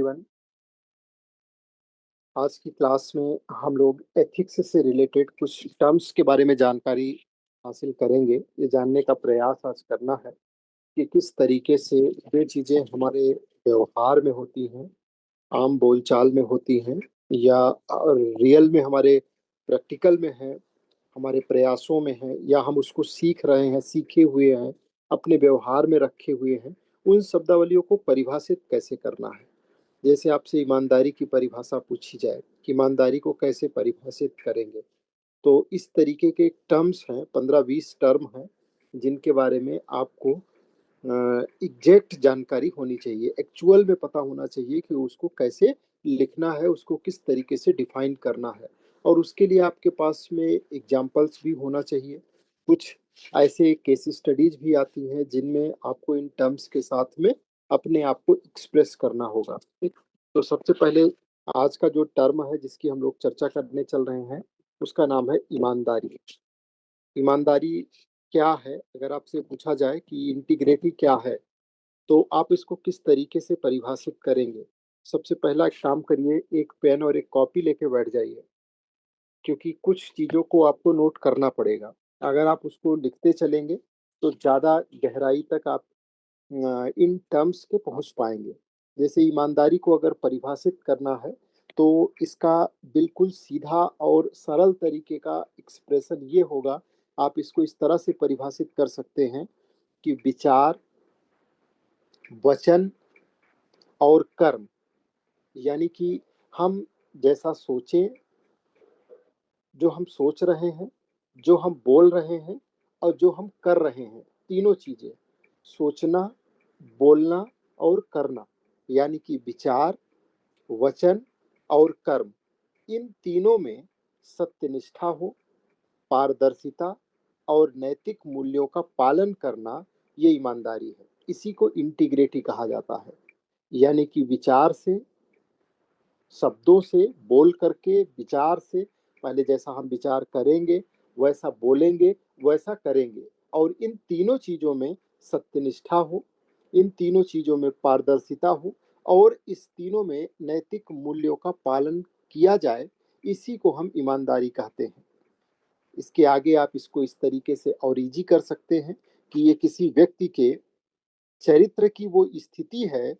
Everyone. आज की class में हम लोग एथिक्स से रिलेटेड कुछ टर्म्स के बारे में जानकारी हासिल करेंगे। ये जानने का प्रयास आज करना है कि किस तरीके से वे चीज़ें हमारे व्यवहार में होती हैं, आम बोलचाल में होती हैं, या रियल में हमारे प्रैक्टिकल में है, हमारे प्रयासों में है, या हम उसको सीख रहे हैं, सीखे हुए हैं, अपने व्यवहार में रखे हुए हैं। उन शब्दावलियों को परिभाषित कैसे करना है। जैसे आपसे ईमानदारी की परिभाषा पूछी जाए कि ईमानदारी को कैसे परिभाषित करेंगे, तो इस तरीके के टर्म्स हैं, 15-20 टर्म हैं, जिनके बारे में आपको एग्जैक्ट जानकारी होनी चाहिए, एक्चुअल में पता होना चाहिए कि उसको कैसे लिखना है, उसको किस तरीके से डिफाइन करना है। और उसके लिए आपके पास में एग्जाम्पल्स भी होना चाहिए। कुछ ऐसे केस स्टडीज भी आती हैं जिनमें आपको इन टर्म्स के साथ में अपने आप को एक्सप्रेस करना होगा। ठीक, तो सबसे पहले आज का जो टर्म है जिसकी हम लोग चर्चा करने चल रहे हैं, उसका नाम है ईमानदारी। ईमानदारी क्या है? अगर आपसे पूछा जाए कि इंटीग्रिटी क्या है, तो आप इसको किस तरीके से परिभाषित करेंगे? सबसे पहला एक काम करिए, एक पेन और एक कॉपी लेके बैठ जाइए, क्योंकि कुछ चीज़ों को आपको नोट करना पड़ेगा। अगर आप उसको लिखते चलेंगे तो ज़्यादा गहराई तक आप इन टर्म्स पे पहुंच पाएंगे। जैसे ईमानदारी को अगर परिभाषित करना है, तो इसका बिल्कुल सीधा और सरल तरीके का एक्सप्रेशन ये होगा। आप इसको इस तरह से परिभाषित कर सकते हैं कि विचार, वचन और कर्म, यानी कि हम जैसा सोचें, जो हम सोच रहे हैं, जो हम बोल रहे हैं और जो हम कर रहे हैं, तीनों चीजें, सोचना, बोलना और करना, यानी कि विचार, वचन और कर्म, इन तीनों में सत्यनिष्ठा हो, पारदर्शिता और नैतिक मूल्यों का पालन करना, ये ईमानदारी है। इसी को इंटीग्रिटी कहा जाता है। यानी कि विचार से, शब्दों से, बोल करके, विचार से, पहले जैसा हम विचार करेंगे वैसा बोलेंगे, वैसा करेंगे, और इन तीनों चीजों में सत्यनिष्ठा हो, इन तीनों चीजों में पारदर्शिता हो, और इस तीनों में नैतिक मूल्यों का पालन किया जाए, इसी को हम ईमानदारी कहते हैं। इसके आगे आप इसको इस तरीके से और इजी कर सकते हैं कि ये किसी व्यक्ति के चरित्र की वो स्थिति है,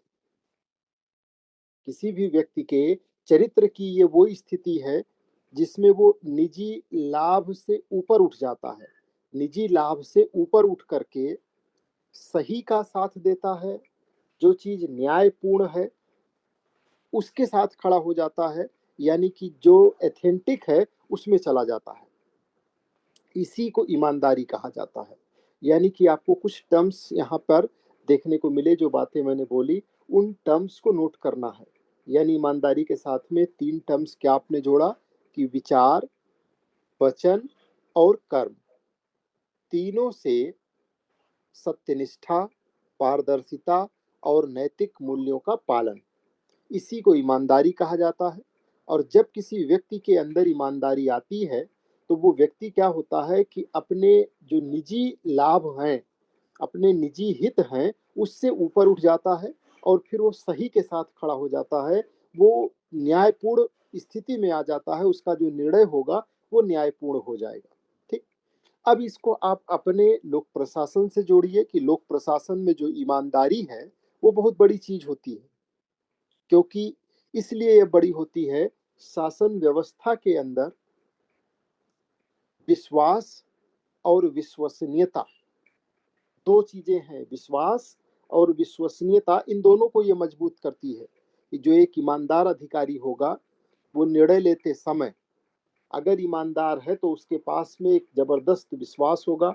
किसी भी व्यक्ति के चरित्र की ये वो स्थिति है जिसमें वो निजी लाभ से ऊपर उठ जाता है, निजी लाभ से ऊपर उठ करके सही का साथ देता है, जो चीज न्यायपूर्ण है उसके साथ खड़ा हो जाता है, यानी कि जो एथेंटिक है उसमें चला जाता है। इसी को ईमानदारी कहा जाता है। यानी कि आपको कुछ टर्म्स यहाँ पर देखने को मिले, जो बातें मैंने बोली उन टर्म्स को नोट करना है। यानी ईमानदारी के साथ में 3 टर्म्स क्या आपने जोड़ा कि विचार, वचन और कर्म, तीनों से सत्यनिष्ठा, पारदर्शिता और नैतिक मूल्यों का पालन, इसी को ईमानदारी कहा जाता है। और जब किसी व्यक्ति के अंदर ईमानदारी आती है, तो वो व्यक्ति क्या होता है कि अपने जो निजी लाभ हैं, अपने निजी हित हैं, उससे ऊपर उठ जाता है और फिर वो सही के साथ खड़ा हो जाता है। वो न्यायपूर्ण स्थिति में आ जाता है, उसका जो निर्णय होगा वो न्यायपूर्ण हो जाएगा। ठीक, अब इसको आप अपने लोक प्रशासन से जोड़िए कि लोक प्रशासन में जो ईमानदारी है वो बहुत बड़ी चीज होती है। क्योंकि इसलिए ये बड़ी होती है, शासन व्यवस्था के अंदर विश्वास और विश्वसनीयता, दो चीजें हैं, विश्वास और विश्वसनीयता, इन दोनों को ये मजबूत करती है कि जो एक ईमानदार अधिकारी होगा वो निर्णय लेते समय अगर ईमानदार है तो उसके पास में एक जबरदस्त विश्वास होगा,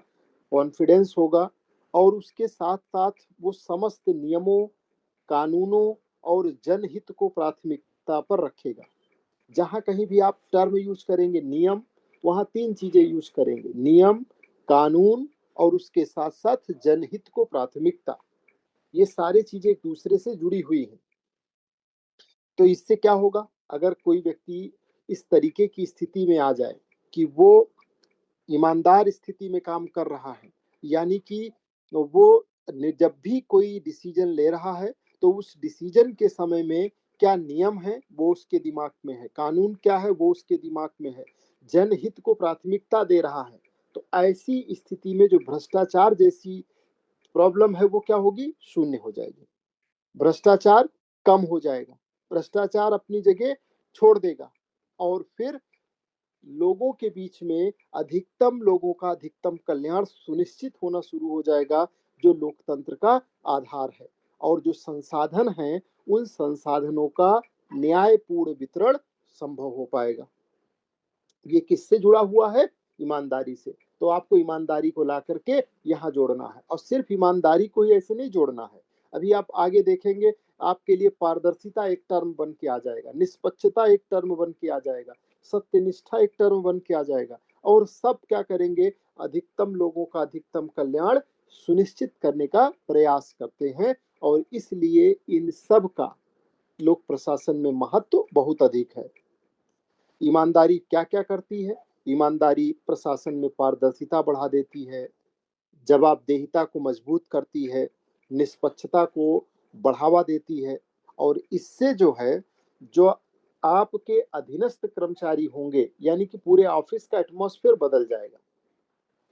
कॉन्फिडेंस होगा, और उसके साथ साथ वो समस्त नियमों, कानूनों और जनहित को प्राथमिकता पर रखेगा। जहां कहीं भी आप टर्म यूज करेंगे नियम, वहां 3 चीजें यूज करेंगे, नियम, कानून और उसके साथ साथ जनहित को प्राथमिकता। ये सारी चीजें एक दूसरे से जुड़ी हुई हैं। तो इससे क्या होगा, अगर कोई व्यक्ति इस तरीके की स्थिति में आ जाए कि वो ईमानदार स्थिति में काम कर रहा है, यानी कि वो जब भी कोई डिसीजन ले रहा है तो उस डिसीजन के समय में क्या नियम है वो उसके दिमाग में है, कानून क्या है वो उसके दिमाग में है, जनहित को प्राथमिकता दे रहा है। तो ऐसी स्थिति में जो भ्रष्टाचार जैसी प्रॉब्लम है वो क्या होगी, शून्य हो जाएगी। भ्रष्टाचार कम हो जाएगा, भ्रष्टाचार अपनी जगह छोड़ देगा, और फिर लोगों के बीच में अधिकतम लोगों का अधिकतम कल्याण सुनिश्चित होना शुरू हो जाएगा, जो लोकतंत्र का आधार है। और जो संसाधन हैं उन संसाधनों का न्यायपूर्ण वितरण संभव हो पाएगा। ये किससे जुड़ा हुआ है, ईमानदारी से। तो आपको ईमानदारी को ला करके यहाँ जोड़ना है, और सिर्फ ईमानदारी को ही ऐसे नहीं जोड़ना है। अभी आप आगे देखेंगे, आपके लिए पारदर्शिता एक टर्म बन के आ जाएगा, निष्पक्षता एक टर्म बन के आ जाएगा, सत्यनिष्ठा एक टर्म बन के आ जाएगा। और सब क्या करेंगे, अधिकतम लोगों का अधिकतम कल्याण सुनिश्चित करने का प्रयास करते हैं। और इसलिए इन सब का लोक प्रशासन में महत्व बहुत अधिक है। ईमानदारी क्या क्या करती है, ईमानदारी प्रशासन में पारदर्शिता बढ़ा देती है, जवाबदेहिता को मजबूत करती है, निष्पक्षता को बढ़ावा देती है। और इससे जो है, जो आपके अधीनस्थ कर्मचारी होंगे, यानी कि पूरे ऑफिस का एटमॉस्फेयर बदल जाएगा।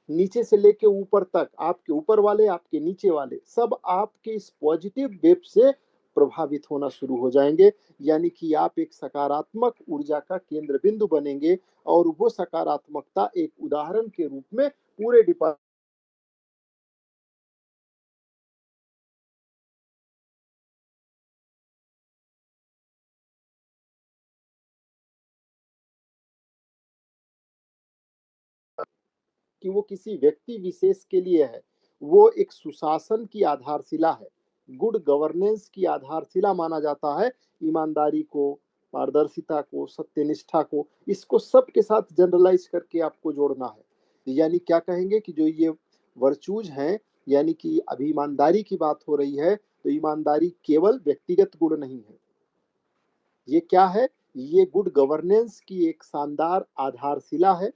नीचे से लेके ऊपर तक, आपके ऊपर वाले आपके नीचे वाले सब आपके इस पॉजिटिव वेब से प्रभावित होना शुरू हो जाएंगे। यानी कि आप एक सकारात्मक ऊर्जा का केंद्र बिंदु बनेंगे, और वो सकारात्मकता एक उदाहरण के रूप में पूरे डिपार्टमेंट कि वो किसी व्यक्ति विशेष के लिए है, वो एक सुशासन की आधारशिला है, गुड गवर्नेंस की आधारशिला माना जाता है। ईमानदारी को, पारदर्शिता को, सत्यनिष्ठा को, इसको सबके साथ जनरलाइज करके आपको जोड़ना है। यानी क्या कहेंगे कि जो ये वर्चूज हैं, यानी कि अभी ईमानदारी की बात हो रही है, तो ईमानदारी केवल व्यक्तिगत गुण नहीं है, ये क्या है, ये गुड गवर्नेंस की एक शानदार आधारशिला है,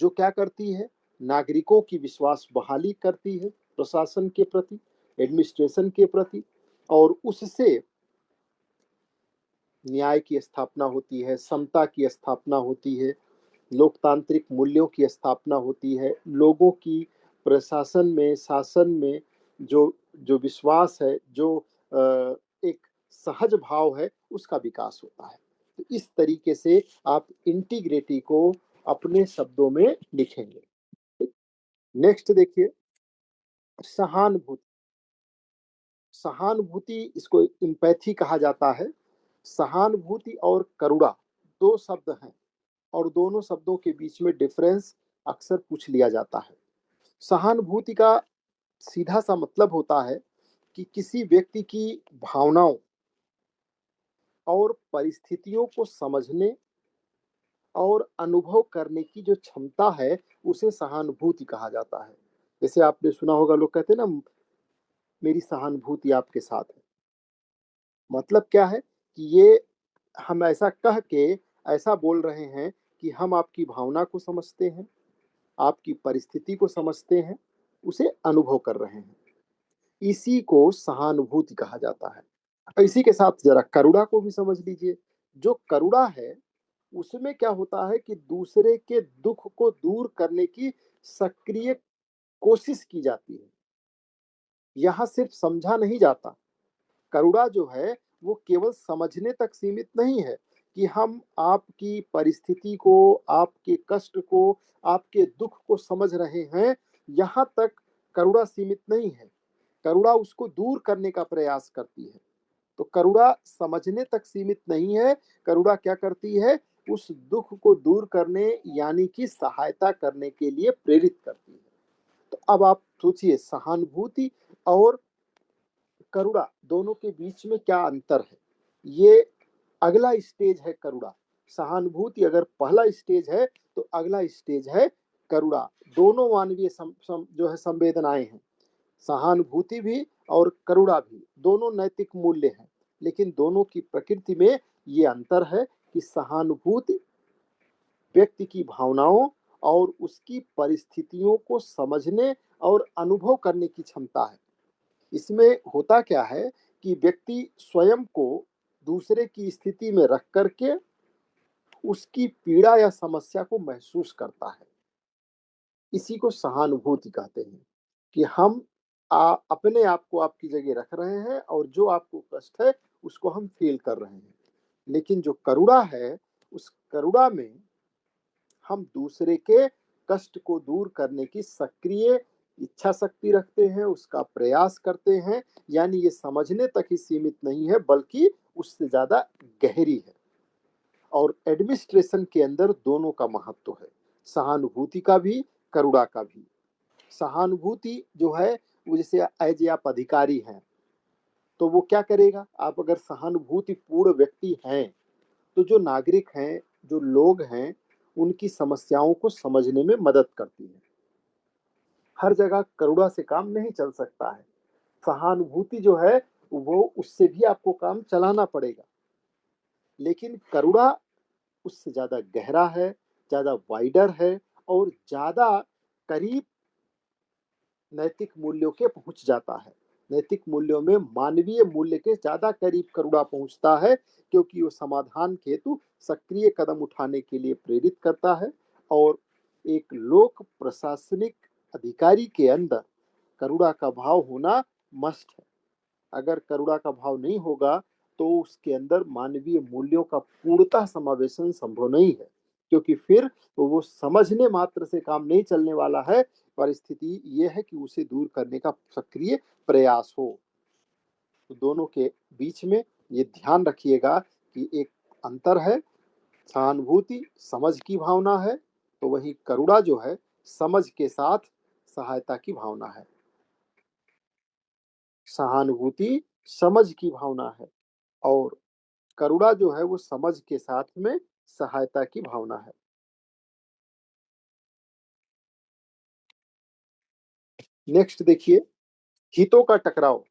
जो क्या करती है, नागरिकों की विश्वास बहाली करती है प्रशासन के प्रति, एडमिनिस्ट्रेशन के प्रति। और उससे न्याय की स्थापना होती है, समता की स्थापना होती है, लोकतांत्रिक मूल्यों की स्थापना होती है, लोगों की प्रशासन में, शासन में जो जो विश्वास है, जो एक सहज भाव है, उसका विकास होता है। तो इस तरीके से आप इंटीग्रिटी को अपने शब्दों में लिखेंगे। नेक्स्ट देखिए, सहानुभूति। सहानुभूति, इसको इम्पैथी कहा जाता है। सहानुभूति और करुणा दो शब्द हैं, और दोनों शब्दों के बीच में डिफरेंस अक्सर पूछ लिया जाता है। सहानुभूति का सीधा सा मतलब होता है कि किसी व्यक्ति की भावनाओं और परिस्थितियों को समझने और अनुभव करने की जो क्षमता है, उसे सहानुभूति कहा जाता है। जैसे आपने सुना होगा, लोग कहते हैं ना, मेरी सहानुभूति आपके साथ है। मतलब क्या है कि ये हम ऐसा कह के ऐसा बोल रहे हैं कि हम आपकी भावना को समझते हैं, आपकी परिस्थिति को समझते हैं, उसे अनुभव कर रहे हैं। इसी को सहानुभूति कहा जाता है। इसी के साथ जरा करुणा को भी समझ लीजिए। जो करुणा है, उसमें क्या होता है कि दूसरे के दुख को दूर करने की सक्रिय कोशिश की जाती है। यहाँ सिर्फ समझा नहीं जाता। करुणा जो है वो केवल समझने तक सीमित नहीं है कि हम आपकी परिस्थिति को, आपके कष्ट को, आपके दुख को समझ रहे हैं, यहाँ तक करुणा सीमित नहीं है। करुणा उसको दूर करने का प्रयास करती है। तो करुणा समझने तक सीमित नहीं है, करुणा क्या करती है, उस दुख को दूर करने, यानी कि सहायता करने के लिए प्रेरित करती है। तो अब आप सोचिए, सहानुभूति और करुणा दोनों के बीच में क्या अंतर है। ये अगला स्टेज है करुणा। सहानुभूति अगर पहला स्टेज है, तो अगला स्टेज है करुणा। दोनों मानवीय जो है संवेदनाएं हैं, सहानुभूति भी और करुणा भी, दोनों नैतिक मूल्य हैं। लेकिन दोनों की प्रकृति में ये अंतर है कि सहानुभूति व्यक्ति की भावनाओं और उसकी परिस्थितियों को समझने और अनुभव करने की क्षमता है। इसमें होता क्या है कि व्यक्ति स्वयं को दूसरे की स्थिति में रख करके उसकी पीड़ा या समस्या को महसूस करता है। इसी को सहानुभूति कहते हैं कि हम अपने आप को आपकी जगह रख रहे हैं और जो आपको कष्ट है उसको हम फील कर रहे हैं। लेकिन जो करुणा है, उस करुणा में हम दूसरे के कष्ट को दूर करने की सक्रिय इच्छा शक्ति रखते हैं, उसका प्रयास करते हैं। यानी ये समझने तक ही सीमित नहीं है, बल्कि उससे ज्यादा गहरी है। और एडमिनिस्ट्रेशन के अंदर दोनों का महत्व है, सहानुभूति का भी, करुणा का भी। सहानुभूति जो है वो जैसे एज आप अधिकारी हैं, तो वो क्या करेगा, आप अगर सहानुभूति पूर्ण व्यक्ति हैं तो जो नागरिक हैं, जो लोग हैं, उनकी समस्याओं को समझने में मदद करती है। हर जगह करुणा से काम नहीं चल सकता है। सहानुभूति जो है वो उससे भी आपको काम चलाना पड़ेगा। लेकिन करुणा उससे ज्यादा गहरा है, ज्यादा वाइडर है और ज्यादा करीब नैतिक मूल्यों के पहुंच जाता है। नैतिक मूल्यों में मानवीय मूल्य के ज्यादा करीब करुणा पहुंचता है, क्योंकि वो समाधान हेतु सक्रिय कदम उठाने के लिए प्रेरित करता है। और एक लोक प्रशासनिक अधिकारी के अंदर करुणा का भाव होना मस्ट है। अगर करुणा का भाव नहीं होगा तो उसके अंदर मानवीय मूल्यों का पूर्णतः समावेशन संभव नहीं है, क्योंकि फिर तो वो समझने मात्र से काम नहीं चलने वाला है। परिस्थिति ये है कि उसे दूर करने का सक्रिय प्रयास हो। तो दोनों के बीच में ये ध्यान रखिएगा कि एक अंतर है। सहानुभूति समझ की भावना है, तो वही करुणा जो है समझ के साथ सहायता की भावना है। सहानुभूति समझ की भावना है और करुणा जो है वो समझ के साथ में सहायता की भावना है। नेक्स्ट देखिए, हितों का टकराव।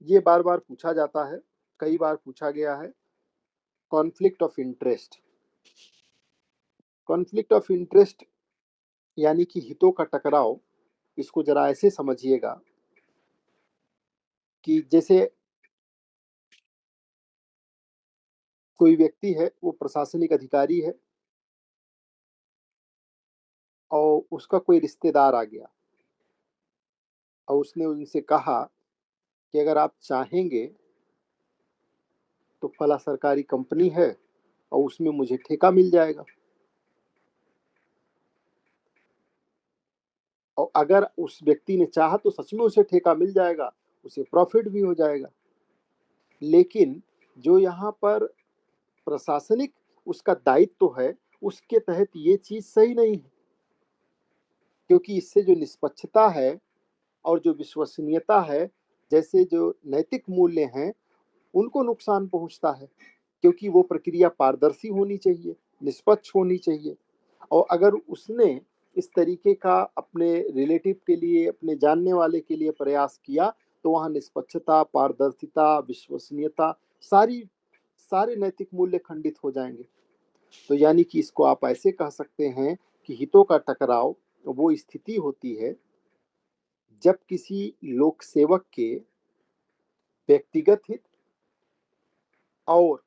ये बार बार पूछा जाता है, कई बार पूछा गया है। Conflict of interest. Conflict of interest यानी कि हितों का टकराव। इसको जरा ऐसे समझिएगा कि जैसे कोई व्यक्ति है, वो प्रशासनिक अधिकारी है और उसका कोई रिश्तेदार आ गया और उसने उनसे कहा कि अगर आप चाहेंगे तो फला सरकारी कंपनी है और उसमें मुझे ठेका मिल जाएगा, और अगर उस व्यक्ति ने चाहा तो सच में उसे ठेका मिल जाएगा, उसे प्रॉफिट भी हो जाएगा। लेकिन जो यहाँ पर प्रशासनिक उसका दायित्व तो है, उसके तहत ये चीज सही नहीं है, क्योंकि इससे जो निष्पक्षता है और जो विश्वसनीयता है, जैसे जो नैतिक मूल्य हैं, उनको नुकसान पहुंचता है। क्योंकि वो प्रक्रिया पारदर्शी होनी चाहिए, निष्पक्ष होनी चाहिए। और अगर उसने इस तरीके का अपने रिलेटिव के लिए, अपने जानने वाले के लिए प्रयास किया, तो वहाँ निष्पक्षता, पारदर्शिता, विश्वसनीयता, सारी सारे नैतिक मूल्य खंडित हो जाएंगे। तो यानी कि इसको आप ऐसे कह सकते हैं कि हितों का टकराव वो स्थिति होती है जब किसी लोक सेवक के व्यक्तिगत हित और,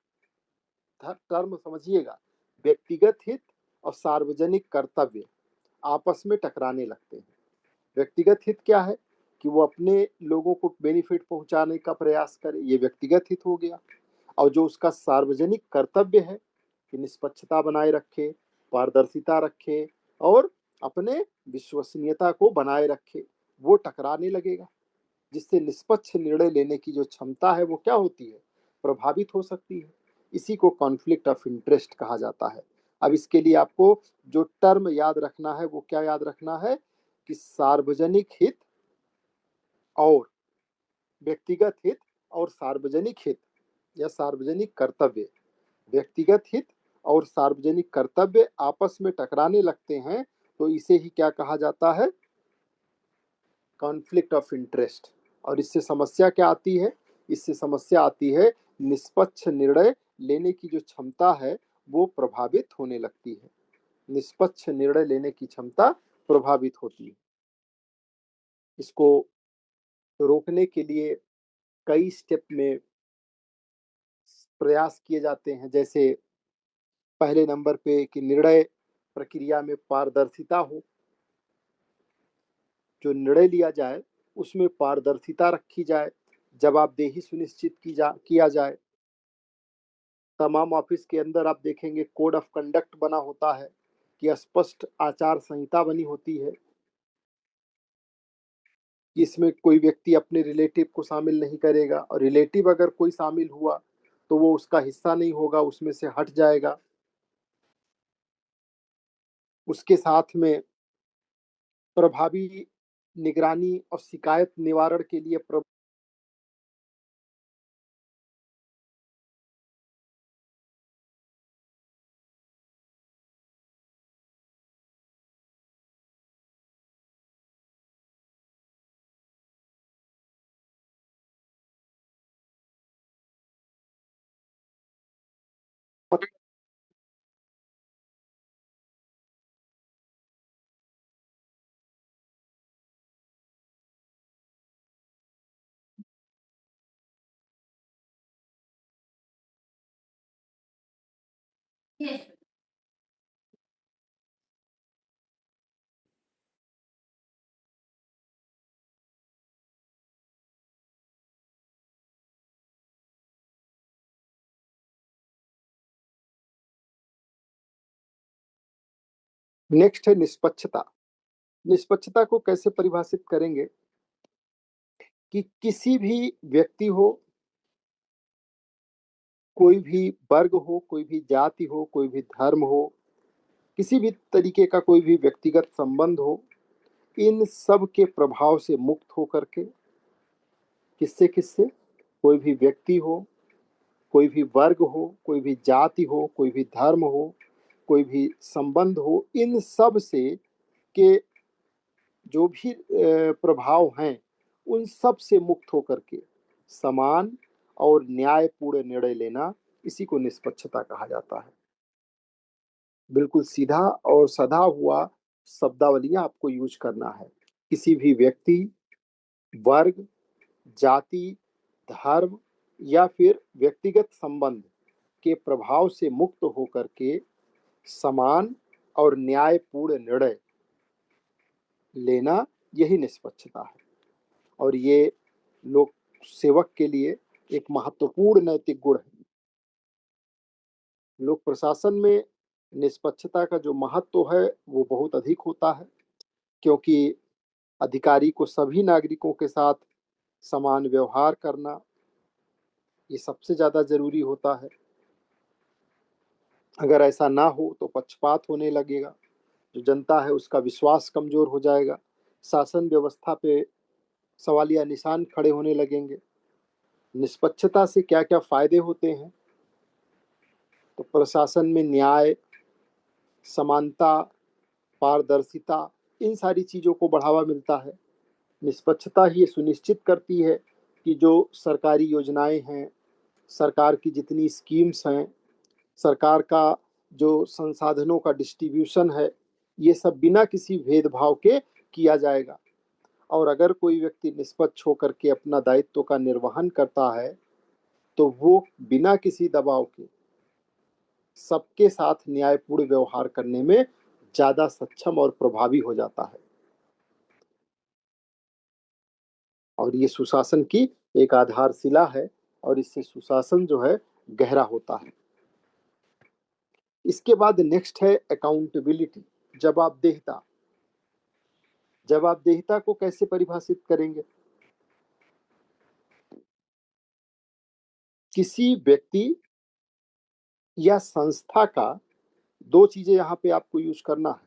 टर्म समझिएगा, व्यक्तिगत हित और सार्वजनिक कर्तव्य आपस में टकराने लगते हैं। व्यक्तिगत हित क्या है कि वो अपने लोगों को बेनिफिट पहुंचाने का प्रयास करे, ये व्यक्तिगत हित हो गया। और जो उसका सार्वजनिक कर्तव्य है कि निष्पक्षता बनाए रखे, पारदर्शिता रखे और अपने विश्वसनीयता को बनाए रखे, वो टकराने लगेगा। जिससे निष्पक्ष निर्णय लेने की जो क्षमता है वो क्या होती है, प्रभावित हो सकती है। इसी को कॉन्फ्लिक्ट ऑफ इंटरेस्ट कहा जाता है। अब इसके लिए आपको जो टर्म याद रखना है वो क्या याद रखना है कि सार्वजनिक हित और व्यक्तिगत हित और सार्वजनिक हित या सार्वजनिक कर्तव्य, व्यक्तिगत हित और सार्वजनिक कर्तव्य आपस में टकराने लगते हैं, तो इसे ही क्या कहा जाता है, कॉन्फ्लिक्ट ऑफ इंटरेस्ट। और इससे समस्या क्या आती है, इससे समस्या आती है निष्पक्ष निर्णय लेने की जो क्षमता है वो प्रभावित होने लगती है। निष्पक्ष निर्णय लेने की क्षमता प्रभावित होती है। इसको रोकने के लिए कई स्टेप में प्रयास किए जाते हैं। जैसे पहले नंबर पे कि निर्णय प्रक्रिया में पारदर्शिता हो, जो निर्णय लिया जाए उसमें पारदर्शिता रखी जाए, जवाबदेही सुनिश्चित किया जाए। तमाम ऑफिस के अंदर आप देखेंगे कोड ऑफ कंडक्ट बना होता है कि स्पष्ट आचार संहिता बनी होती है। इसमें कोई व्यक्ति अपने रिलेटिव को शामिल नहीं करेगा, और रिलेटिव अगर कोई शामिल हुआ तो वो उसका हिस्सा नहीं होगा, उसमें से हट जाएगा। उसके साथ में प्रभावी निगरानी और शिकायत निवारण के लिए नेक्स्ट है निष्पक्षता। निष्पक्षता को कैसे परिभाषित करेंगे कि किसी भी व्यक्ति हो, कोई भी वर्ग हो, कोई भी जाति हो, कोई भी धर्म हो, किसी भी तरीके का कोई भी व्यक्तिगत संबंध हो, इन सब के प्रभाव से मुक्त होकर के, किससे किससे, कोई भी व्यक्ति हो, कोई भी वर्ग हो, कोई भी जाति हो, कोई भी धर्म हो, कोई भी संबंध हो, इन सब से के जो भी प्रभाव हैं उन सब से मुक्त होकर के समान और न्यायपूर्ण निर्णय लेना, इसी को निष्पक्षता कहा जाता है। बिल्कुल सीधा और सधा हुआ शब्दावलियां आपको यूज करना है। किसी भी व्यक्ति, वर्ग, जाति, धर्म या फिर व्यक्तिगत संबंध के प्रभाव से मुक्त होकर के समान और न्यायपूर्ण निर्णय लेना, यही निष्पक्षता है। और ये लोक सेवक के लिए एक महत्वपूर्ण नैतिक गुण है। लोक प्रशासन में निष्पक्षता का जो महत्व है वो बहुत अधिक होता है, क्योंकि अधिकारी को सभी नागरिकों के साथ समान व्यवहार करना, ये सबसे ज्यादा जरूरी होता है। अगर ऐसा ना हो तो पक्षपात होने लगेगा, जो जनता है उसका विश्वास कमजोर हो जाएगा, शासन व्यवस्था पे सवालिया निशान खड़े होने लगेंगे। निष्पक्षता से क्या क्या फायदे होते हैं, तो प्रशासन में न्याय, समानता, पारदर्शिता, इन सारी चीजों को बढ़ावा मिलता है। निष्पक्षता ही ये सुनिश्चित करती है कि जो सरकारी योजनाएं हैं, सरकार की जितनी स्कीम्स हैं, सरकार का जो संसाधनों का डिस्ट्रीब्यूशन है, ये सब बिना किसी भेदभाव के किया जाएगा। और अगर कोई व्यक्ति निष्पक्ष होकर के अपना दायित्व का निर्वहन करता है तो वो बिना किसी दबाव के सबके साथ न्यायपूर्ण व्यवहार करने में ज्यादा सक्षम और प्रभावी हो जाता है। और ये सुशासन की एक आधारशिला है, और इससे सुशासन जो है गहरा होता है। इसके बाद नेक्स्ट है अकाउंटेबिलिटी, जवाबदेहिता। जवाबदेहिता को कैसे परिभाषित करेंगे? किसी व्यक्ति या संस्था का, दो चीजें यहाँ पे आपको यूज करना है,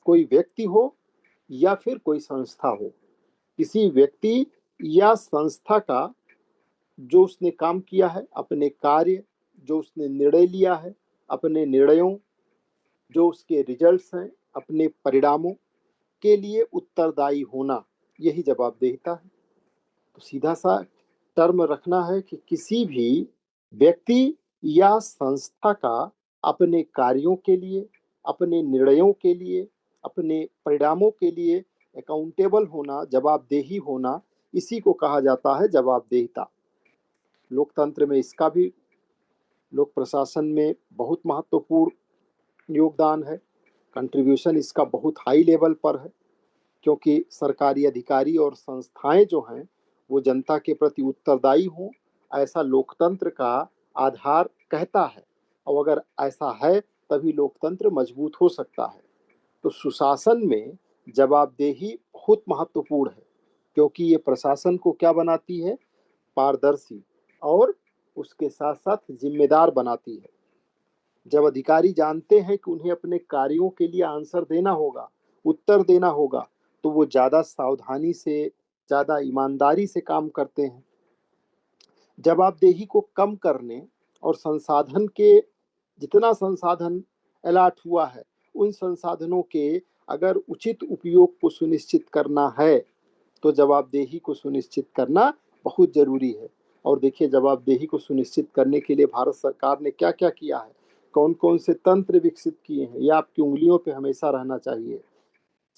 कोई व्यक्ति हो या फिर कोई संस्था हो, किसी व्यक्ति या संस्था का जो उसने काम किया है, अपने कार्य, जो उसने निर्णय लिया है, अपने निर्णयों, जो उसके रिजल्ट्स हैं, अपने परिणामों के लिए उत्तरदायी होना, यही जवाबदेहिता है। तो सीधा सा टर्म रखना है कि किसी भी व्यक्ति या संस्था का अपने कार्यों के लिए, अपने निर्णयों के लिए, अपने परिणामों के लिए अकाउंटेबल होना, जवाबदेही होना, इसी को कहा जाता है जवाबदेहिता। लोकतंत्र में इसका भी लोक प्रशासन में बहुत महत्वपूर्ण योगदान है। कंट्रीब्यूशन इसका बहुत हाई लेवल पर है, क्योंकि सरकारी अधिकारी और संस्थाएं जो हैं वो जनता के प्रति उत्तरदायी हों, ऐसा लोकतंत्र का आधार कहता है। और अगर ऐसा है तभी लोकतंत्र मजबूत हो सकता है। तो सुशासन में जवाबदेही बहुत महत्वपूर्ण है, क्योंकि ये प्रशासन को क्या बनाती है, पारदर्शी, और उसके साथ साथ जिम्मेदार बनाती है। जब अधिकारी जानते हैं कि उन्हें अपने कार्यों के लिए आंसर देना होगा, उत्तर देना होगा, तो वो ज्यादा सावधानी से, ज्यादा ईमानदारी से काम करते हैं। जवाबदेही को कम करने और संसाधन के, जितना संसाधन अलॉट हुआ है उन संसाधनों के अगर उचित उपयोग को सुनिश्चित करना है, तो जवाबदेही को सुनिश्चित करना बहुत जरूरी है। और देखिए, जवाबदेही को सुनिश्चित करने के लिए भारत सरकार ने क्या क्या किया है, कौन कौन से तंत्र विकसित किए हैं, ये आपकी उंगलियों पे हमेशा रहना चाहिए।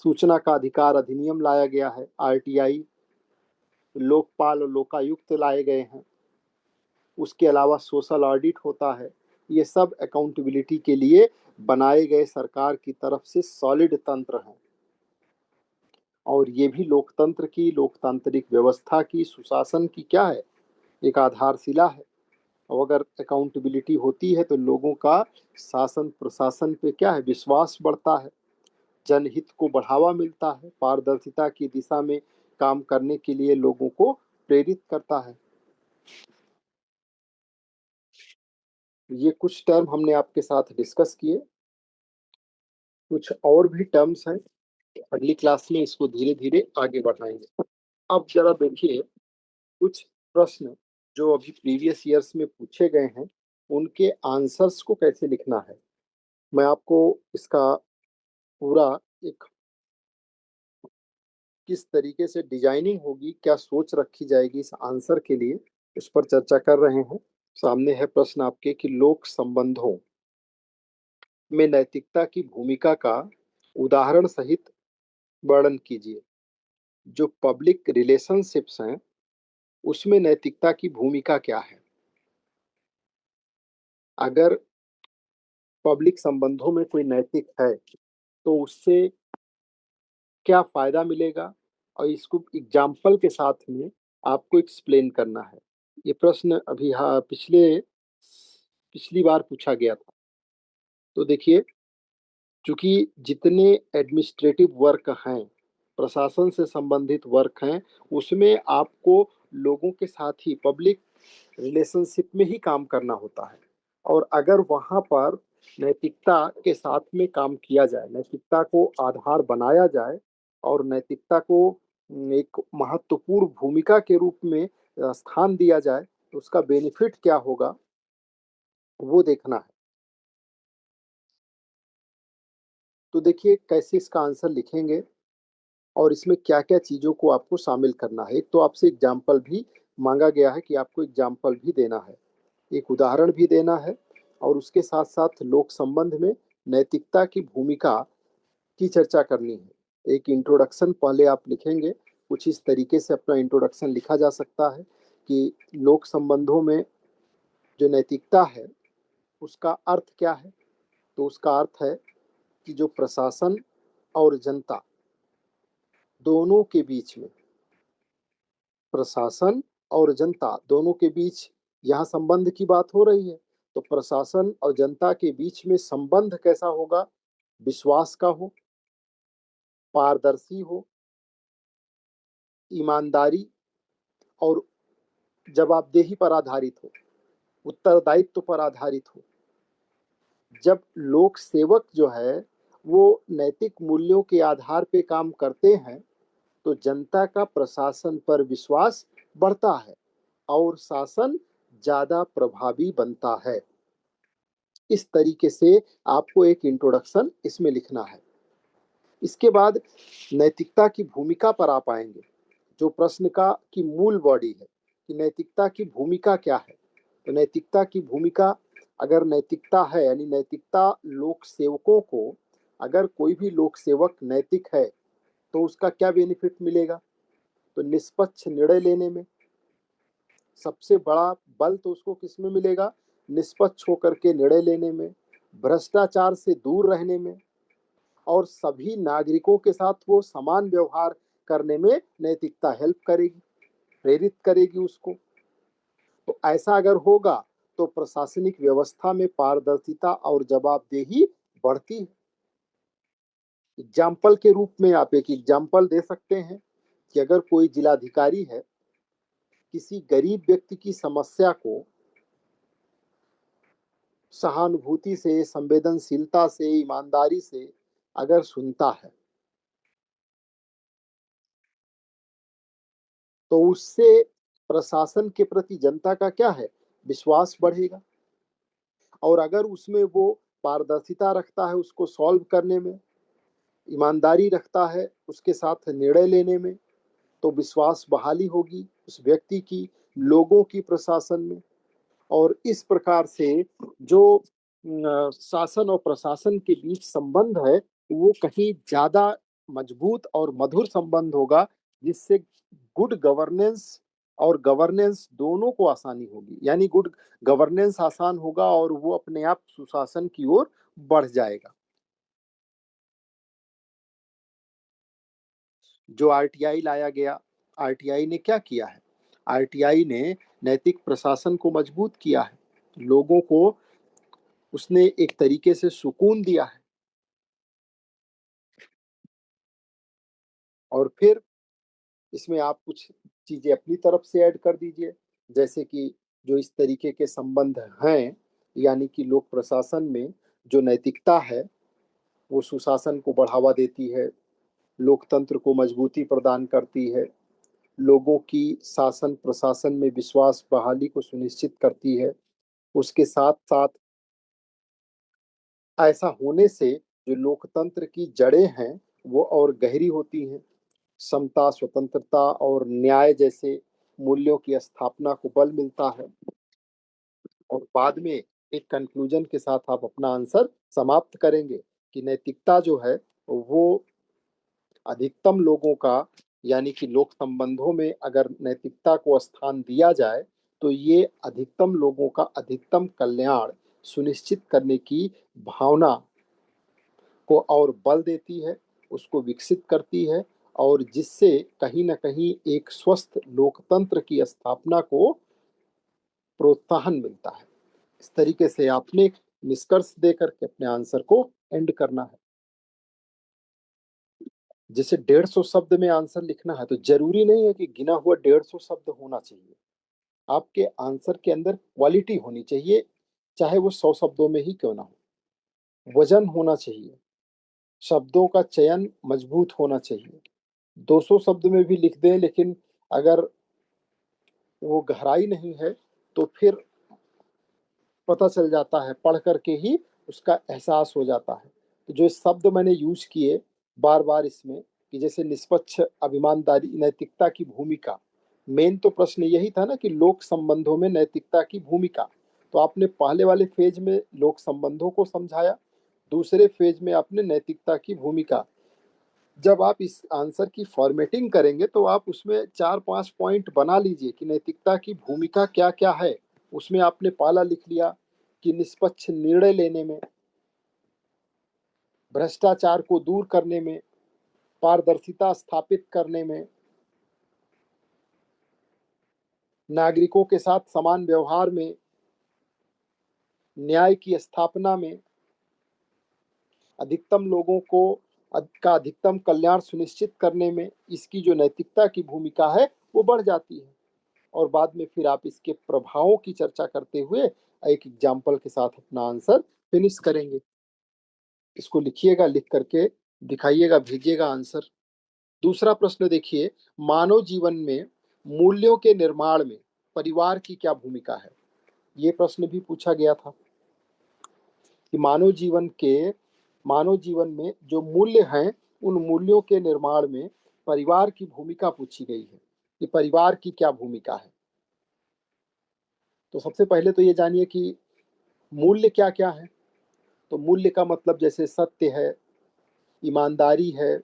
सूचना का अधिकार अधिनियम लाया गया है, आरटीआई, लोकपाल और लोकायुक्त लाए गए हैं। उसके अलावा सोशल ऑडिट होता है। ये सब अकाउंटेबिलिटी के लिए बनाए गए सरकार की तरफ से सॉलिड तंत्र हैं। और ये भी लोकतंत्र की, लोकतांत्रिक व्यवस्था की, सुशासन की क्या है, एक आधारशिला है। और अगर अकाउंटेबिलिटी होती है तो लोगों का शासन प्रशासन पे क्या है, विश्वास बढ़ता है, जनहित को बढ़ावा मिलता है, पारदर्शिता की दिशा में काम करने के लिए लोगों को प्रेरित करता है। ये कुछ टर्म हमने आपके साथ डिस्कस किए। कुछ और भी टर्म्स हैं, अगली क्लास में इसको धीरे धीरे आगे बढ़ाएंगे। अब जरा देखिए, कुछ प्रश्न जो अभी प्रीवियस ईयर्स में पूछे गए हैं उनके आंसर्स को कैसे लिखना है, मैं आपको इसका पूरा एक किस तरीके से डिजाइनिंग होगी, क्या सोच रखी जाएगी इस आंसर के लिए, इस पर चर्चा कर रहे हैं। सामने है प्रश्न आपके कि लोक संबंधों में नैतिकता की भूमिका का उदाहरण सहित वर्णन कीजिए। जो पब्लिक रिलेशनशिप्स हैं उसमें नैतिकता की भूमिका क्या है, अगर पब्लिक संबंधों में कोई नैतिक है तो उससे क्या फायदा मिलेगा, और इसको एग्जाम्पल के साथ में आपको एक्सप्लेन करना है। ये प्रश्न अभी हाँ पिछली बार पूछा गया था। तो देखिए, चूंकि जितने एडमिनिस्ट्रेटिव वर्क हैं, प्रशासन से संबंधित वर्क हैं, उसमें आपको लोगों के साथ ही पब्लिक रिलेशनशिप में ही काम करना होता है। और अगर वहाँ पर नैतिकता के साथ में काम किया जाए, नैतिकता को आधार बनाया जाए और नैतिकता को एक महत्वपूर्ण भूमिका के रूप में स्थान दिया जाए, तो उसका बेनिफिट क्या होगा वो देखना है। तो देखिए कैसे इसका आंसर लिखेंगे और इसमें क्या क्या चीजों को आपको शामिल करना है। एक तो आपसे एग्जाम्पल भी मांगा गया है कि आपको एग्जाम्पल भी देना है, एक उदाहरण भी देना है, और उसके साथ साथ लोक संबंध में नैतिकता की भूमिका की चर्चा करनी है। एक इंट्रोडक्शन पहले आप लिखेंगे, कुछ इस तरीके से अपना इंट्रोडक्शन लिखा जा सकता है कि लोक संबंधों में जो नैतिकता है उसका अर्थ क्या है। तो उसका अर्थ है कि जो प्रशासन और जनता दोनों के बीच में, प्रशासन और जनता दोनों के बीच यहाँ संबंध की बात हो रही है, तो प्रशासन और जनता के बीच में संबंध कैसा होगा, विश्वास का हो, पारदर्शी हो, ईमानदारी और जवाबदेही पर आधारित हो, उत्तरदायित्व पर आधारित हो। जब लोक सेवक जो है वो नैतिक मूल्यों के आधार पे काम करते हैं, तो जनता का प्रशासन पर विश्वास बढ़ता है और शासन ज्यादा प्रभावी बनता है। इस तरीके से आपको एक इंट्रोडक्शन इसमें लिखना है। इसके बाद नैतिकता की भूमिका पर आप आएंगे, जो प्रश्न का की मूल बॉडी है कि नैतिकता की भूमिका क्या है। तो नैतिकता की भूमिका, अगर नैतिकता है यानी नैतिकता लोक सेवकों को, अगर कोई भी लोक सेवक नैतिक है तो उसका क्या बेनिफिट मिलेगा, तो निष्पक्ष निर्णय लेने में। सबसे बड़ा बल तो उसको किस में मिलेगा, निष्पक्ष होकर के निर्णय लेने में, भ्रष्टाचार से दूर रहने में और सभी नागरिकों के साथ वो समान व्यवहार करने में नैतिकता हेल्प करेगी, प्रेरित करेगी उसको। तो ऐसा अगर होगा तो प्रशासनिक व्यवस्था में पारदर्शिता और जवाबदेही बढ़ती है। एग्जाम्पल के रूप में आप एक एग्जाम्पल दे सकते हैं कि अगर कोई जिलाधिकारी है, किसी गरीब व्यक्ति की समस्या को सहानुभूति से, संवेदनशीलता से, ईमानदारी से अगर सुनता है तो उससे प्रशासन के प्रति जनता का क्या है, विश्वास बढ़ेगा। और अगर उसमें वो पारदर्शिता रखता है उसको सॉल्व करने में, ईमानदारी रखता है उसके साथ निर्णय लेने में, तो विश्वास बहाली होगी उस व्यक्ति की, लोगों की प्रशासन में। और इस प्रकार से जो शासन और प्रशासन के बीच संबंध है वो कहीं ज्यादा मजबूत और मधुर संबंध होगा, जिससे गुड गवर्नेंस और गवर्नेंस दोनों को आसानी होगी। यानी गुड गवर्नेंस आसान होगा और वो अपने आप सुशासन की ओर बढ़ जाएगा। जो आरटीआई लाया गया, आरटीआई ने क्या किया है? आरटीआई ने नैतिक प्रशासन को मजबूत किया है, लोगों को उसने एक तरीके से सुकून दिया है। और फिर इसमें आप कुछ चीजें अपनी तरफ से ऐड कर दीजिए, जैसे कि जो इस तरीके के संबंध हैं, यानी कि लोक प्रशासन में जो नैतिकता है वो सुशासन को बढ़ावा देती है, लोकतंत्र को मजबूती प्रदान करती है, लोगों की शासन प्रशासन में विश्वास बहाली को सुनिश्चित करती है। उसके साथ साथ ऐसा होने से जो लोकतंत्र की जड़ें हैं वो और गहरी होती हैं। समता, स्वतंत्रता और न्याय जैसे मूल्यों की स्थापना को बल मिलता है। और बाद में एक कंक्लूजन के साथ आप अपना आंसर समाप्त करेंगे कि नैतिकता जो है वो अधिकतम लोगों का, यानी कि लोक संबंधों में अगर नैतिकता को स्थान दिया जाए तो ये अधिकतम लोगों का अधिकतम कल्याण सुनिश्चित करने की भावना को और बल देती है, उसको विकसित करती है, और जिससे कहीं ना कहीं एक स्वस्थ लोकतंत्र की स्थापना को प्रोत्साहन मिलता है। इस तरीके से आपने एक निष्कर्ष देकर के अपने आंसर को एंड करना है। जैसे 150 शब्द में आंसर लिखना है तो जरूरी नहीं है कि गिना हुआ 150 शब्द होना चाहिए। आपके आंसर के अंदर क्वालिटी होनी चाहिए, चाहे वो 100 शब्दों में ही क्यों ना हो। वजन होना चाहिए, शब्दों का चयन मजबूत होना चाहिए। 200 शब्द में भी लिख दें लेकिन अगर वो गहराई नहीं है तो फिर पता चल जाता है, पढ़ करके ही उसका एहसास हो जाता है। तो जो शब्द मैंने यूज किए बार बार इसमें कि जैसे निष्पक्ष, अभिमानदारी, नैतिकता की भूमिका, मेन तो प्रश्न यही था ना कि लोक संबंधों में नैतिकता की भूमिका। तो आपने पहले वाले फेज में लोक संबंधों को समझाया, दूसरे फेज में आपने नैतिकता की भूमिका। जब आप इस आंसर की फॉर्मेटिंग करेंगे तो आप उसमें 4-5 पॉइंट बना लीजिए कि नैतिकता की भूमिका क्या क्या है। उसमें आपने पहला लिख लिया कि निष्पक्ष निर्णय लेने में, भ्रष्टाचार को दूर करने में, पारदर्शिता स्थापित करने में, नागरिकों के साथ समान व्यवहार में, न्याय की स्थापना में, अधिकतम लोगों को का अधिकतम कल्याण सुनिश्चित करने में इसकी जो नैतिकता की भूमिका है वो बढ़ जाती है। और बाद में फिर आप इसके प्रभावों की चर्चा करते हुए एक एग्जाम्पल के साथ अपना आंसर फिनिश करेंगे। इसको लिखिएगा, लिख करके दिखाइएगा, भेजिएगा आंसर। दूसरा प्रश्न देखिए, मानव जीवन में मूल्यों के निर्माण में परिवार की क्या भूमिका है? ये प्रश्न भी पूछा गया था कि मानव जीवन में जो मूल्य हैं उन मूल्यों के निर्माण में परिवार की भूमिका पूछी गई है कि परिवार की क्या भूमिका है। तो सबसे पहले तो ये जानिए कि मूल्य क्या क्या है। तो मूल्य का मतलब जैसे सत्य है, ईमानदारी है,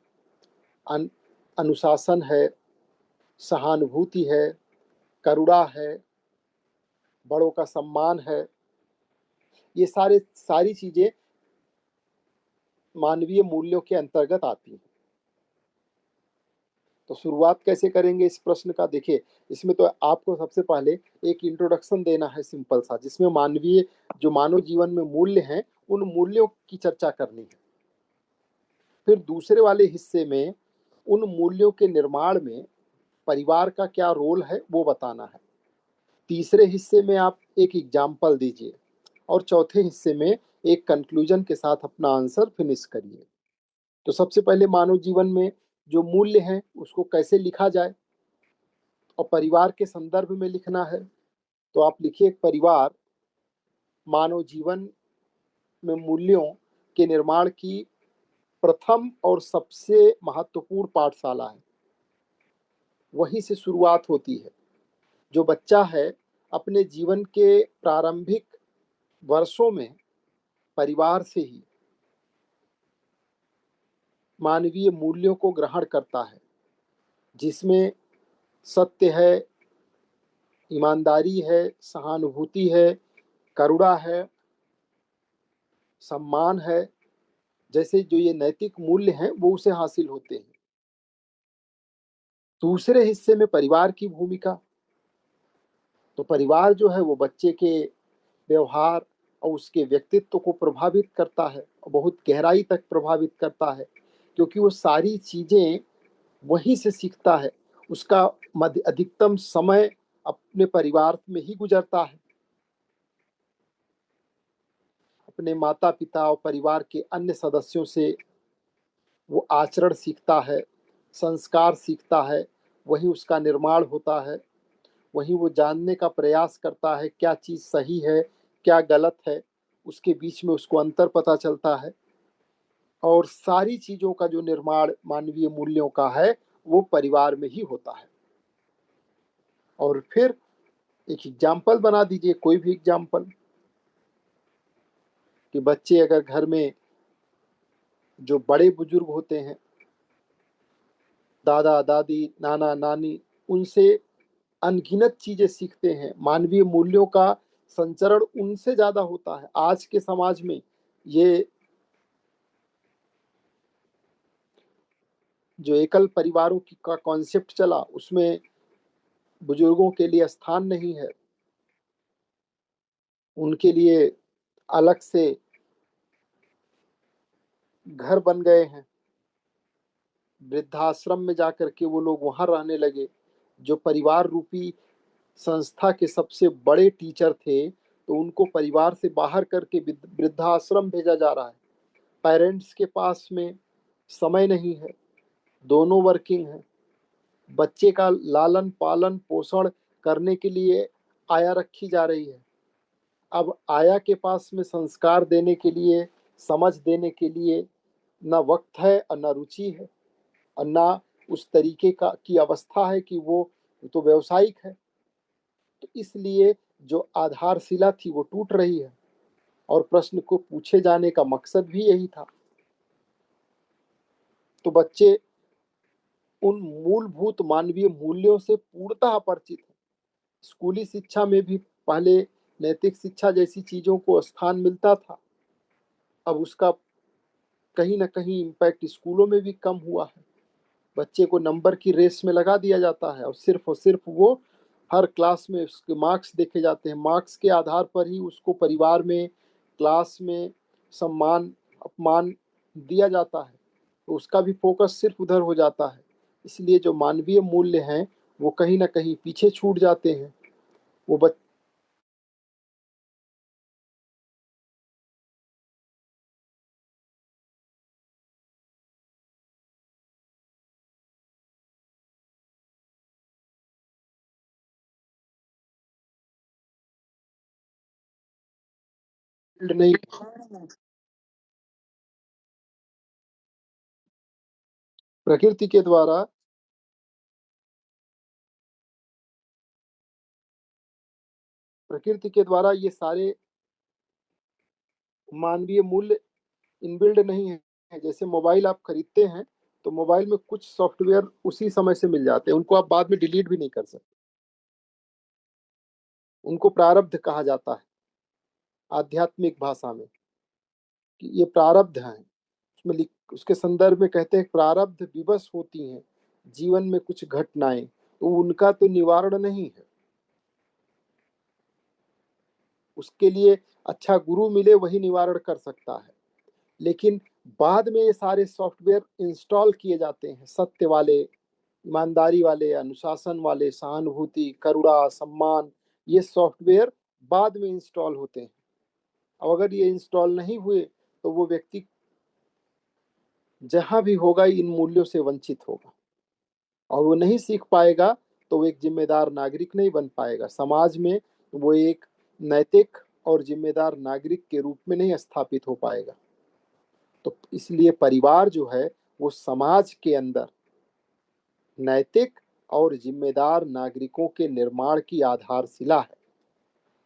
अन, अनुशासन है, सहानुभूति है, करुणा है, बड़ों का सम्मान है, ये सारी चीजें मानवीय मूल्यों के अंतर्गत आती हैं। तो शुरुआत कैसे करेंगे इस प्रश्न का? देखिए, इसमें तो आपको सबसे पहले एक इंट्रोडक्शन देना है सिंपल सा, जिसमें मानवीय जो मानव जीवन में मूल्य हैं उन मूल्यों की चर्चा करनी है। फिर दूसरे वाले हिस्से में उन मूल्यों के निर्माण में परिवार का क्या रोल है वो बताना है। तीसरे हिस्से में आप एक एग्जाम्पल दीजिए और चौथे हिस्से में एक कंक्लूजन के साथ अपना आंसर फिनिश करिए। तो सबसे पहले मानव जीवन में जो मूल्य हैं उसको कैसे लिखा जाए, और परिवार के संदर्भ में लिखना है। तो आप लिखिए, परिवार मानव जीवन में मूल्यों के निर्माण की प्रथम और सबसे महत्वपूर्ण पाठशाला है। वहीं से शुरुआत होती है। जो बच्चा है अपने जीवन के प्रारंभिक वर्षों में परिवार से ही मानवीय मूल्यों को ग्रहण करता है, जिसमें सत्य है, ईमानदारी है, सहानुभूति है, करुणा है, सम्मान है, जैसे जो ये नैतिक मूल्य हैं वो उसे हासिल होते हैं। दूसरे हिस्से में परिवार की भूमिका। तो परिवार जो है वो बच्चे के व्यवहार और उसके व्यक्तित्व को प्रभावित करता है, और बहुत गहराई तक प्रभावित करता है, क्योंकि वो सारी चीजें वहीं से सीखता है। उसका मध्य अधिकतम समय अपने परिवार में ही गुजरता है। अपने माता पिता और परिवार के अन्य सदस्यों से वो आचरण सीखता है, संस्कार सीखता है, वही उसका निर्माण होता है। वहीं वो जानने का प्रयास करता है क्या चीज़ सही है, क्या गलत है, उसके बीच में उसको अंतर पता चलता है। और सारी चीज़ों का जो निर्माण मानवीय मूल्यों का है वो परिवार में ही होता है। और फिर एक एग्जाम्पल बना दीजिए, कोई भी एग्जाम्पल, कि बच्चे अगर घर में जो बड़े बुजुर्ग होते हैं, दादा दादी, नाना नानी, उनसे अनगिनत चीजें सीखते हैं। मानवीय मूल्यों का संचरण उनसे ज्यादा होता है। आज के समाज में ये जो एकल परिवारों की का कॉन्सेप्ट चला, उसमें बुजुर्गों के लिए स्थान नहीं है। उनके लिए अलग से घर बन गए हैं। वृद्धाश्रम में जाकर के वो लोग वहां रहने लगे। जो परिवार रूपी संस्था के सबसे बड़े टीचर थे, तो उनको परिवार से बाहर करके वृद्धाश्रम भेजा जा रहा है। पेरेंट्स के पास में समय नहीं है, दोनों वर्किंग है। बच्चे का लालन पालन पोषण करने के लिए आया रखी जा रही है। अब आया के पास में संस्कार देने के लिए, समझ देने के लिए ना वक्त है और ना रुचि है, और ना उस तरीके का की अवस्था है कि वो तो व्यवसायिक है। तो इसलिए जो आधारशिला थी वो टूट रही है, और प्रश्न को पूछे जाने का मकसद भी यही था। तो बच्चे उन मूलभूत मानवीय मूल्यों से पूर्णतः अपरिचित है। स्कूली शिक्षा में भी पहले नैतिक शिक्षा जैसी चीजों को स्थान मिलता था, अब उसका कहीं ना कहीं इम्पैक्ट स्कूलों में भी कम हुआ है। बच्चे को नंबर की रेस में लगा दिया जाता है, और सिर्फ वो हर क्लास में उसके मार्क्स देखे जाते हैं। मार्क्स के आधार पर ही उसको परिवार में, क्लास में सम्मान अपमान दिया जाता है। तो उसका भी फोकस सिर्फ उधर हो जाता है। इसलिए जो मानवीय मूल्य हैं वो कहीं ना कहीं पीछे छूट जाते हैं। वो बच नहीं, प्रकृति के द्वारा प्रकृति के द्वारा ये सारे मानवीय मूल्य इनबिल्ड नहीं है। जैसे मोबाइल आप खरीदते हैं, तो मोबाइल में कुछ सॉफ्टवेयर उसी समय से मिल जाते हैं, उनको आप बाद में डिलीट भी नहीं कर सकते। उनको प्रारब्ध कहा जाता है। आध्यात्मिक भाषा में, कि ये प्रारब्ध हैं। उसमें उसके संदर्भ में कहते हैं प्रारब्ध विवश होती हैं जीवन में कुछ घटनाएं, तो उनका तो निवारण नहीं है। उसके लिए अच्छा गुरु मिले वही निवारण कर सकता है। लेकिन बाद में ये सारे सॉफ्टवेयर इंस्टॉल किए जाते हैं, सत्य वाले, ईमानदारी वाले, अनुशासन वाले, सहानुभूति, करुणा, सम्मान, ये सॉफ्टवेयर बाद में इंस्टॉल होते हैं। अब अगर ये इंस्टॉल नहीं हुए तो वो व्यक्ति जहां भी होगा इन मूल्यों से वंचित होगा, और वो नहीं सीख पाएगा तो वो एक जिम्मेदार नागरिक नहीं बन पाएगा। समाज में वो एक नैतिक और जिम्मेदार नागरिक के रूप में नहीं स्थापित हो पाएगा। तो इसलिए परिवार जो है वो समाज के अंदर नैतिक और जिम्मेदार नागरिकों के निर्माण की आधारशिला है।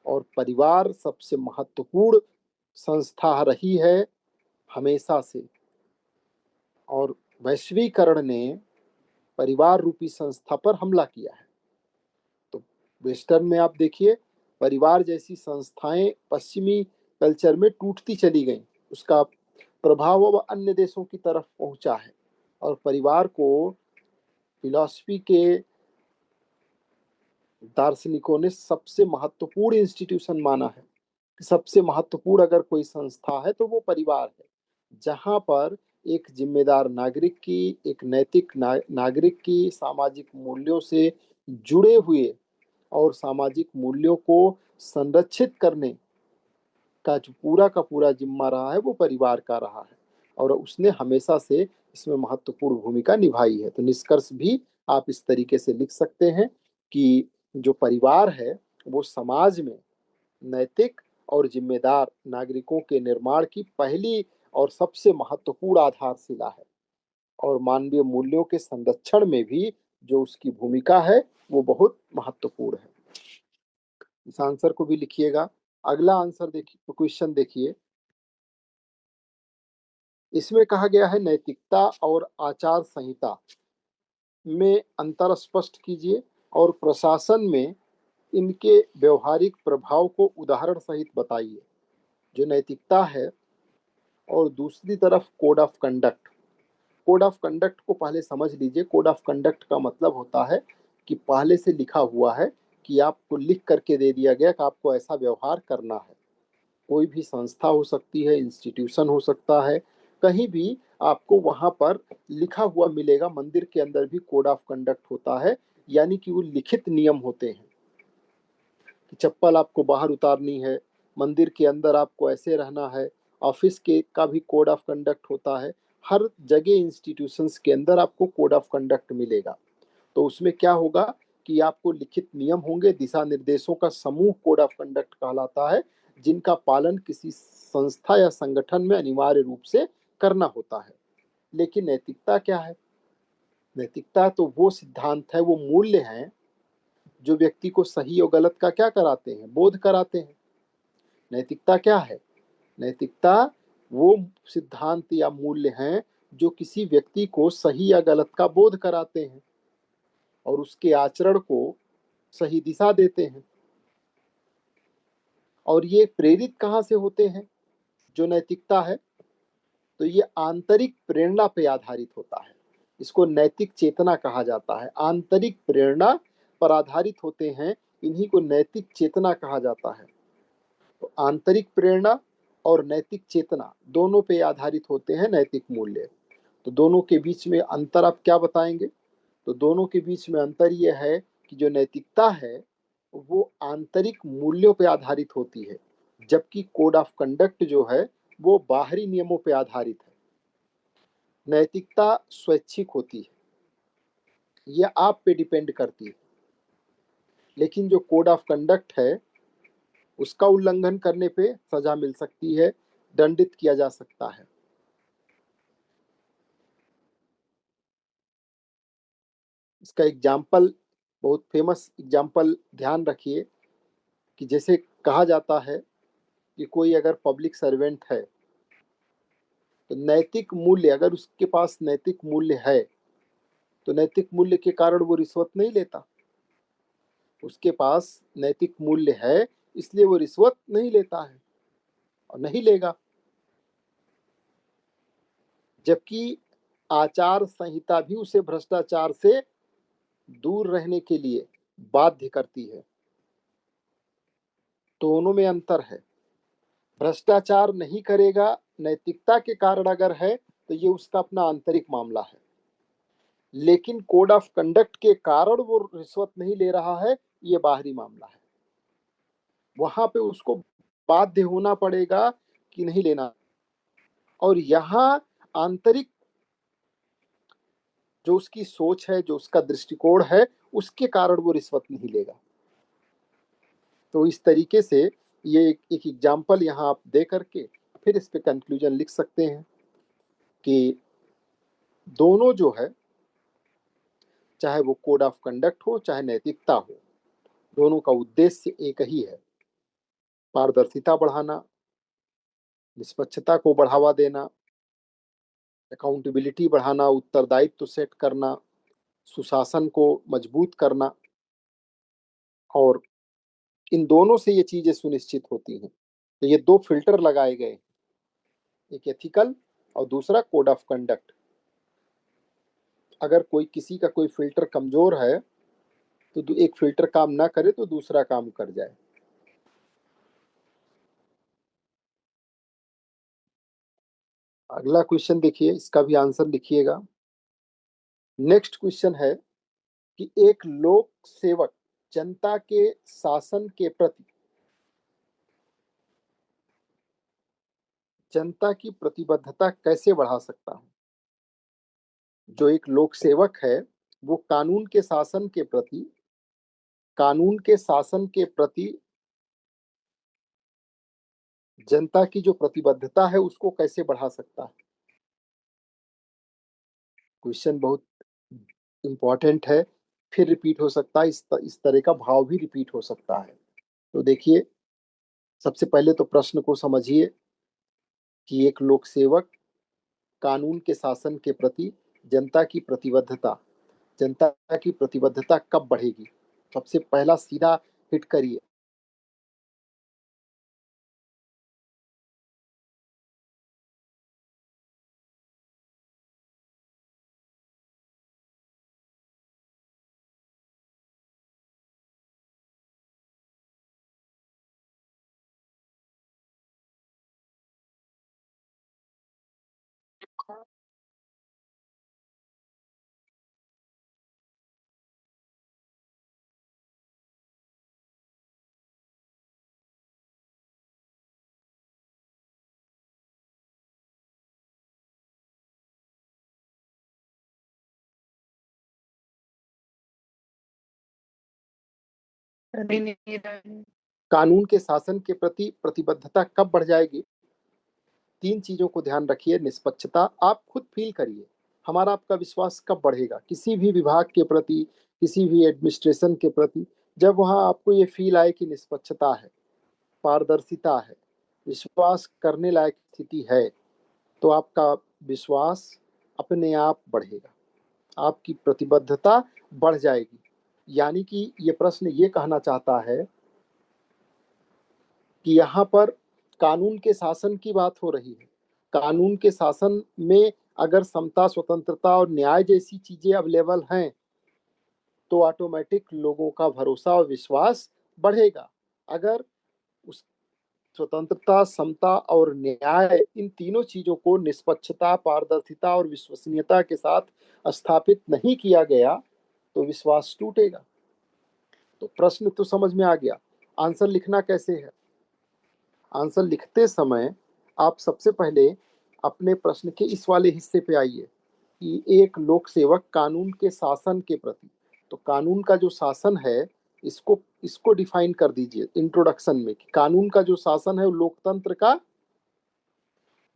और परिवार सबसे महत्वपूर्ण संस्था रही है हमेशा से। और वैश्वीकरण ने परिवार रूपी संस्था पर हमला किया है। तो वेस्टर्न में आप देखिए, परिवार जैसी संस्थाएं पश्चिमी कल्चर में टूटती चली गई, उसका प्रभाव अब अन्य देशों की तरफ पहुंचा है। और परिवार को फिलॉसफी के दार्शनिकों ने सबसे महत्वपूर्ण इंस्टीट्यूशन माना है। सबसे महत्वपूर्ण अगर कोई संस्था है तो वो परिवार है, जहां पर एक जिम्मेदार नागरिक की, एक नैतिक नागरिक की सामाजिक मूल्यों से जुड़े हुए और सामाजिक मूल्यों को संरक्षित करने का जो पूरा का पूरा जिम्मा रहा है वो परिवार का रहा है, और उसने हमेशा से इसमें महत्वपूर्ण भूमिका निभाई है। तो निष्कर्ष भी आप इस तरीके से लिख सकते हैं कि जो परिवार है वो समाज में नैतिक और जिम्मेदार नागरिकों के निर्माण की पहली और सबसे महत्वपूर्ण आधारशिला है। और मानवीय मूल्यों के संरक्षण में भी जो उसकी भूमिका है वो बहुत महत्वपूर्ण है। इस आंसर को भी लिखिएगा। अगला आंसर देखिए, क्वेश्चन देखिए। इसमें कहा गया है नैतिकता और आचार संहिता में अंतर स्पष्ट कीजिए और प्रशासन में इनके व्यवहारिक प्रभाव को उदाहरण सहित बताइए। जो नैतिकता है और दूसरी तरफ code of conduct. Code of conduct को पहले समझ लीजिए। कोड ऑफ कंडक्ट का मतलब होता है कि पहले से लिखा हुआ है, कि आपको लिख करके दे दिया गया कि आपको ऐसा व्यवहार करना है। कोई भी संस्था हो सकती है, इंस्टीट्यूशन हो सकता है, कहीं भी आपको वहां पर लिखा हुआ मिलेगा। मंदिर के अंदर भी कोड ऑफ कंडक्ट होता है, यानी कि वो लिखित नियम होते हैं कि चप्पल आपको बाहर उतारनी है, मंदिर के अंदर आपको ऐसे रहना है। ऑफिस के का भी कोड ऑफ कंडक्ट होता है। हर जगह इंस्टीट्यूशंस के अंदर आपको कोड ऑफ कंडक्ट मिलेगा। तो उसमें क्या होगा कि आपको लिखित नियम होंगे, दिशा निर्देशों का समूह कोड ऑफ कंडक्ट कहलाता है, जिनका पालन किसी संस्था या संगठन में अनिवार्य रूप से करना होता है। लेकिन नैतिकता क्या है? नैतिकता तो वो सिद्धांत है, वो मूल्य हैं जो व्यक्ति को सही और गलत का क्या कराते हैं, बोध कराते हैं। नैतिकता क्या है? नैतिकता वो सिद्धांत या मूल्य हैं जो किसी व्यक्ति को सही या गलत का बोध कराते हैं और उसके आचरण को सही दिशा देते हैं। और ये प्रेरित कहाँ से होते हैं? जो नैतिकता है तो ये आंतरिक प्रेरणा पे आधारित होता है। इसको नैतिक चेतना कहा जाता है। आंतरिक प्रेरणा पर आधारित होते हैं, इन्हीं को नैतिक चेतना कहा जाता है। तो आंतरिक प्रेरणा और नैतिक चेतना दोनों पे आधारित होते हैं नैतिक मूल्य। तो दोनों के बीच में अंतर आप क्या बताएंगे? तो दोनों के बीच में अंतर यह है कि जो नैतिकता है वो आंतरिक मूल्यों पर आधारित होती है, जबकि कोड ऑफ कंडक्ट जो है वो बाहरी नियमों पर आधारित है। नैतिकता स्वैच्छिक होती है, ये आप पे डिपेंड करती है। लेकिन जो कोड ऑफ कंडक्ट है उसका उल्लंघन करने पे सजा मिल सकती है, दंडित किया जा सकता है। इसका एग्जाम्पल, बहुत फेमस एग्जाम्पल ध्यान रखिए, कि जैसे कहा जाता है कि कोई अगर पब्लिक सर्वेंट है तो नैतिक मूल्य, अगर उसके पास नैतिक मूल्य है तो नैतिक मूल्य के कारण वो रिश्वत नहीं लेता। उसके पास नैतिक मूल्य है इसलिए वो रिश्वत नहीं लेता है। नहीं लेगा। जबकि आचार संहिता भी उसे भ्रष्टाचार से दूर रहने के लिए बाध्य करती है। दोनों में अंतर है। भ्रष्टाचार नहीं करेगा, नैतिकता के कारण अगर है तो ये उसका अपना आंतरिक मामला है, लेकिन कोड ऑफ कंडक्ट के कारण वो रिश्वत नहीं ले रहा है, ये बाहरी मामला है। वहां पे उसको बाध्य होना पड़ेगा कि नहीं लेना, और यहाँ आंतरिक जो उसकी सोच है, जो उसका दृष्टिकोण है, उसके कारण वो रिश्वत नहीं लेगा। तो इस तरीके से ये एक एग्जाम्पल यहाँ आप दे करके फिर इस पे कंक्लूजन लिख सकते हैं कि दोनों जो है, चाहे वो कोड ऑफ कंडक्ट हो चाहे नैतिकता हो, दोनों का उद्देश्य एक ही है, पारदर्शिता बढ़ाना, निष्पक्षता को बढ़ावा देना, अकाउंटेबिलिटी बढ़ाना, उत्तरदायित्व सेट करना, सुशासन को मजबूत करना। और इन दोनों से ये चीजें सुनिश्चित होती हैं। तो ये दो फिल्टर लगाए गए, एक एथिकल और दूसरा कोड ऑफ कंडक्ट। अगर कोई किसी का कोई फिल्टर कमजोर है तो एक फिल्टर काम ना करे तो दूसरा काम कर जाए। अगला क्वेश्चन देखिए, इसका भी आंसर लिखिएगा। नेक्स्ट क्वेश्चन है कि एक लोक सेवक जनता के शासन के प्रति जनता की प्रतिबद्धता कैसे बढ़ा सकता है। जो एक लोक सेवक है वो कानून के शासन के प्रति जनता की जो प्रतिबद्धता है उसको कैसे बढ़ा सकता है। क्वेश्चन बहुत इंपॉर्टेंट है, फिर रिपीट हो सकता है, इस तरह का भाव भी रिपीट हो सकता है। तो देखिए, सबसे पहले तो प्रश्न को समझिए कि एक लोक सेवक कानून के शासन के प्रति जनता की प्रतिबद्धता जनता की प्रतिबद्धता कब बढ़ेगी। सबसे पहला सीधा हिट करिए। कानून के शासन के प्रति प्रतिबद्धता कब बढ़ जाएगी। तीन चीजों को ध्यान रखिए। निष्पक्षता, आप खुद फील करिए, हमारा आपका विश्वास कब बढ़ेगा किसी भी विभाग के प्रति, किसी भी एडमिनिस्ट्रेशन के प्रति। जब वहां आपको ये फील आए कि निष्पक्षता है, पारदर्शिता है, विश्वास करने लायक स्थिति है, तो आपका विश्वास अपने आप बढ़ेगा, आपकी प्रतिबद्धता बढ़ जाएगी। यानी कि ये प्रश्न ये कहना चाहता है कि यहाँ पर कानून के शासन की बात हो रही है। कानून के शासन में अगर समता, स्वतंत्रता और न्याय जैसी चीजें अवेलेबल हैं तो ऑटोमेटिक लोगों का भरोसा और विश्वास बढ़ेगा। अगर उस स्वतंत्रता, समता और न्याय, इन तीनों चीजों को निष्पक्षता, पारदर्शिता और विश्वसनीयता के साथ स्थापित नहीं किया गया तो विश्वास टूटेगा। तो प्रश्न तो समझ में आ गया। आंसर लिखना कैसे है। आंसर लिखते समय आप सबसे पहले अपने प्रश्न के इस वाले हिस्से पे आइए कि एक लोक सेवक कानून के शासन के प्रति। तो कानून का जो शासन है, इसको इसको डिफाइन कर दीजिए इंट्रोडक्शन में कि कानून का जो शासन है वो लोकतंत्र का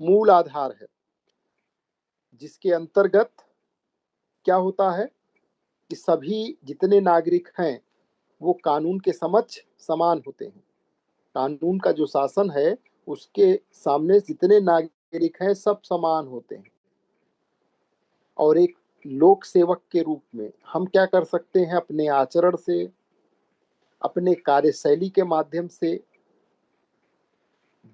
मूल आधार है, जिसके अंतर्गत क्या होता है कि सभी जितने नागरिक हैं वो कानून के समक्ष समान होते हैं। कानून का जो शासन है उसके सामने जितने नागरिक हैं सब समान होते हैं। और एक लोक सेवक के रूप में हम क्या कर सकते हैं, अपने आचरण से, अपने कार्यशैली के माध्यम से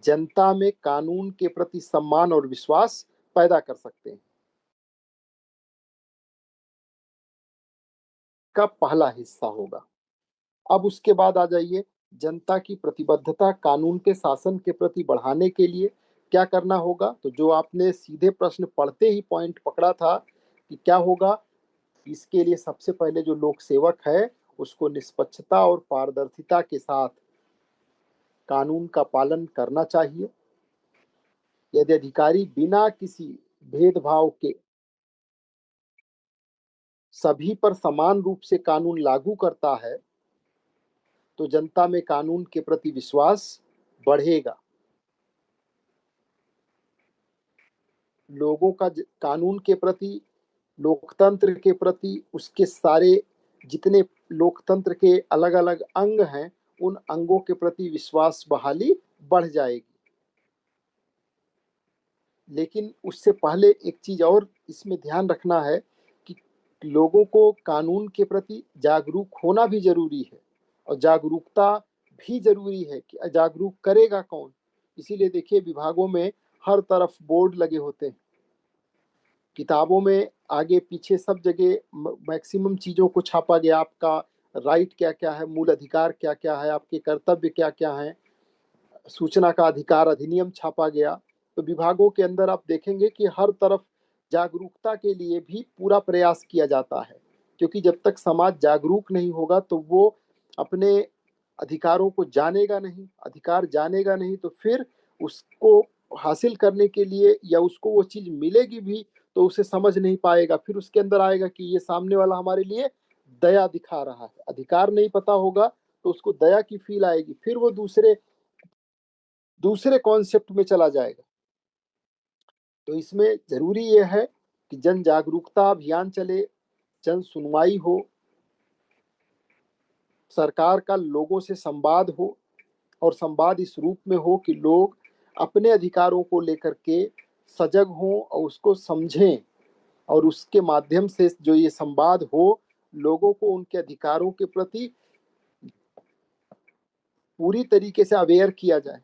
जनता में कानून के प्रति सम्मान और विश्वास पैदा कर सकते हैं। का पहला हिस्सा होगा। अब उसके बाद आ जाइए, जनता की प्रतिबद्धता कानून के शासन के प्रति बढ़ाने के लिए क्या करना होगा। तो जो आपने सीधे प्रश्न पढ़ते ही पॉइंट पकड़ा था कि क्या होगा, इसके लिए सबसे पहले जो लोक सेवक है उसको निष्पक्षता और पारदर्शिता के साथ कानून का पालन करना चाहिए। यदि अधिकारी बिना किसी भेदभाव के सभी पर समान रूप से कानून लागू करता है तो जनता में कानून के प्रति विश्वास बढ़ेगा। लोगों का कानून के प्रति, लोकतंत्र के प्रति, उसके सारे जितने लोकतंत्र के अलग अलग अंग हैं उन अंगों के प्रति विश्वास बहाली बढ़ जाएगी। लेकिन उससे पहले एक चीज और इसमें ध्यान रखना है कि लोगों को कानून के प्रति जागरूक होना भी जरूरी है और जागरूकता भी जरूरी है कि जागरूक करेगा कौन। इसीलिए देखिए विभागों में हर तरफ बोर्ड लगे होते हैं, किताबों में आगे पीछे सब जगह मैक्सिमम चीजों को छापा गया, आपका राइट क्या क्या है, मूल अधिकार क्या क्या है, आपके कर्तव्य क्या क्या है, सूचना का अधिकार अधिनियम छापा गया। तो विभागों के अंदर आप देखेंगे कि हर तरफ जागरूकता के लिए भी पूरा प्रयास किया जाता है, क्योंकि जब तक समाज जागरूक नहीं होगा तो वो अपने अधिकारों को जानेगा नहीं, अधिकार जानेगा नहीं तो फिर उसको हासिल करने के लिए या उसको वो चीज मिलेगी भी तो उसे समझ नहीं पाएगा। फिर उसके अंदर आएगा कि ये सामने वाला हमारे लिए दया दिखा रहा है। अधिकार नहीं पता होगा तो उसको दया की फील आएगी, फिर वो दूसरे दूसरे कॉन्सेप्ट में चला जाएगा। तो इसमें जरूरी यह है कि जन जागरूकता अभियान चले, जन सुनवाई हो, सरकार का लोगों से संवाद हो और संवाद इस रूप में हो कि लोग अपने अधिकारों को लेकर के सजग हों और उसको समझें, और उसके माध्यम से जो ये संवाद हो लोगों को उनके अधिकारों के प्रति पूरी तरीके से अवेयर किया जाए,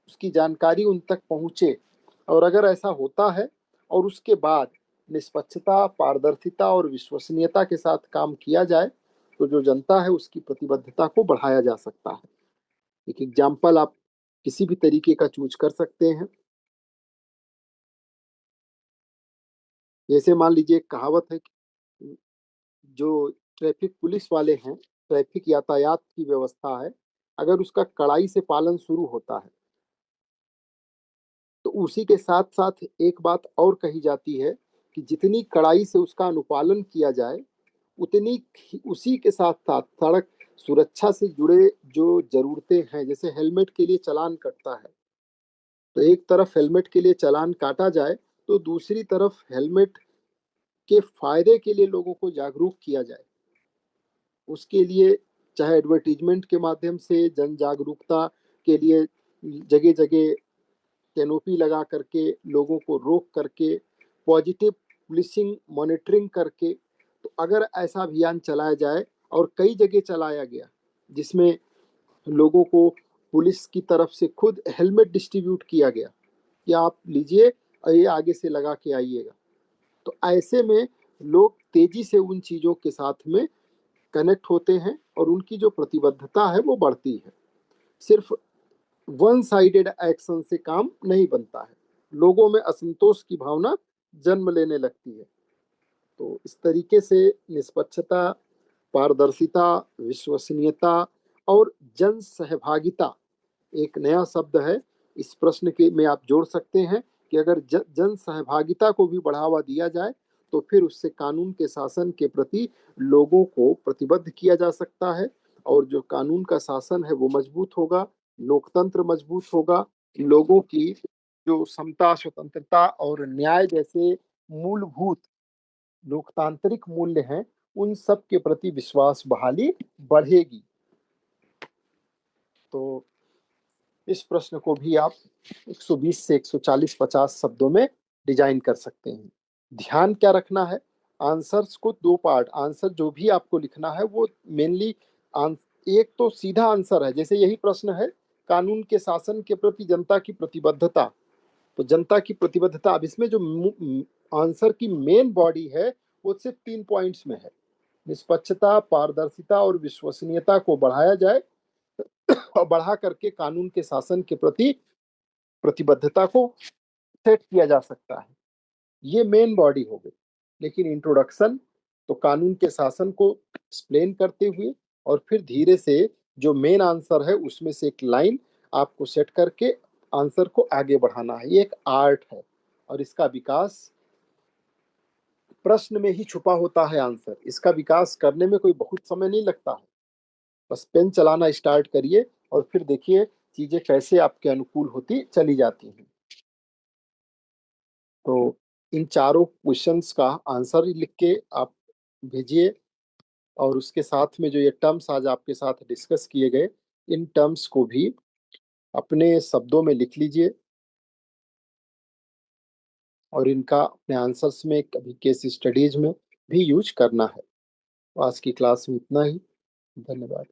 उसकी जानकारी उन तक पहुंचे। और अगर ऐसा होता है और उसके बाद निष्पक्षता, पारदर्शिता और विश्वसनीयता के साथ काम किया जाए तो जो जनता है उसकी प्रतिबद्धता को बढ़ाया जा सकता है। एक एग्जाम्पल आप किसी भी तरीके का चूज कर सकते हैं। जैसे मान लीजिए एक कहावत है कि जो ट्रैफिक पुलिस वाले हैं, ट्रैफिक यातायात की व्यवस्था है, अगर उसका कड़ाई से पालन शुरू होता है तो उसी के साथ साथ एक बात और कही जाती है कि जितनी कड़ाई से उसका अनुपालन किया जाए उतनी उसी के साथ साथ सड़क सुरक्षा से जुड़े जो जरूरतें हैं, जैसे हेलमेट के लिए चालान कटता है तो एक तरफ हेलमेट के लिए चालान काटा जाए तो दूसरी तरफ हेलमेट के फायदे के लिए लोगों को जागरूक किया जाए। उसके लिए चाहे एडवर्टीजमेंट के माध्यम से जन जागरूकता के लिए जगह जगह कैनोपी लगा करके लोगों को रोक करके पॉजिटिव पुलिसिंग मॉनिटरिंग करके, तो अगर ऐसा अभियान चलाया जाए और कई जगह चलाया गया जिसमें लोगों को पुलिस की तरफ से खुद हेलमेट डिस्ट्रीब्यूट किया गया कि आप लीजिए और ये आगे से लगा के आइएगा, तो ऐसे में लोग तेजी से उन चीजों के साथ में कनेक्ट होते हैं और उनकी जो प्रतिबद्धता है वो बढ़ती है। सिर्फ वन साइडेड एक्शन से काम नहीं बनता है, लोगों में असंतोष की भावना जन्म लेने लगती है। तो इस तरीके से निष्पक्षता, पारदर्शिता, विश्वसनीयता और जन सहभागिता एक नया शब्द है, इस प्रश्न के में आप जोड़ सकते हैं कि अगर जन सहभागिता को भी बढ़ावा दिया जाए तो फिर उससे कानून के शासन के प्रति लोगों को प्रतिबद्ध किया जा सकता है और जो कानून का शासन है वो मजबूत होगा, लोकतंत्र मजबूत होगा, लोगों की जो समता, स्वतंत्रता और न्याय जैसे मूलभूत लोकतांत्रिक मूल्य हैं उन सब के प्रति विश्वास बहाली बढ़ेगी। तो इस प्रश्न को भी आप 120 से 140-50 शब्दों में डिजाइन कर सकते हैं। ध्यान क्या रखना है, आंसर्स को दो पार्ट, आंसर जो भी आपको लिखना है वो मेनली एक तो सीधा आंसर है, जैसे यही प्रश्न है कानून के शासन के प्रति जनता की प्रतिबद्धता। तो जनता की प्रतिबद्धता, अब इसमें जो आंसर की मेन बॉडी है वो सिर्फ 3 पॉइंट्स में है। निष्पक्षता, पारदर्शिता और विश्वसनीयता को बढ़ाया जाए और बढ़ा करके कानून के शासन के प्रति प्रतिबद्धता को सेट किया जा सकता है। ये मेन बॉडी हो गई। लेकिन इंट्रोडक्शन तो कानून के शासन को एक्सप्लेन करते हुए और फिर धीरे से जो मेन आंसर है उसमें से एक लाइन आपको सेट करके आंसर को आगे बढ़ाना है। ये एक आर्ट है और इसका विकास प्रश्न में ही छुपा होता है। आंसर इसका विकास करने में कोई बहुत समय नहीं लगता है। बस पेन चलाना स्टार्ट करिए और फिर देखिए चीजें कैसे आपके अनुकूल होती चली जाती हैं। तो इन चारों क्वेश्चंस का आंसर लिख के आप भेजिए और उसके साथ में जो ये टर्म्स आज आपके साथ डिस्कस किए गए, इन टर्म्स को भी अपने शब्दों में लिख लीजिए और इनका अपने आंसर्स में, कभी केस स्टडीज में भी यूज करना है। आज की क्लास में इतना ही। धन्यवाद।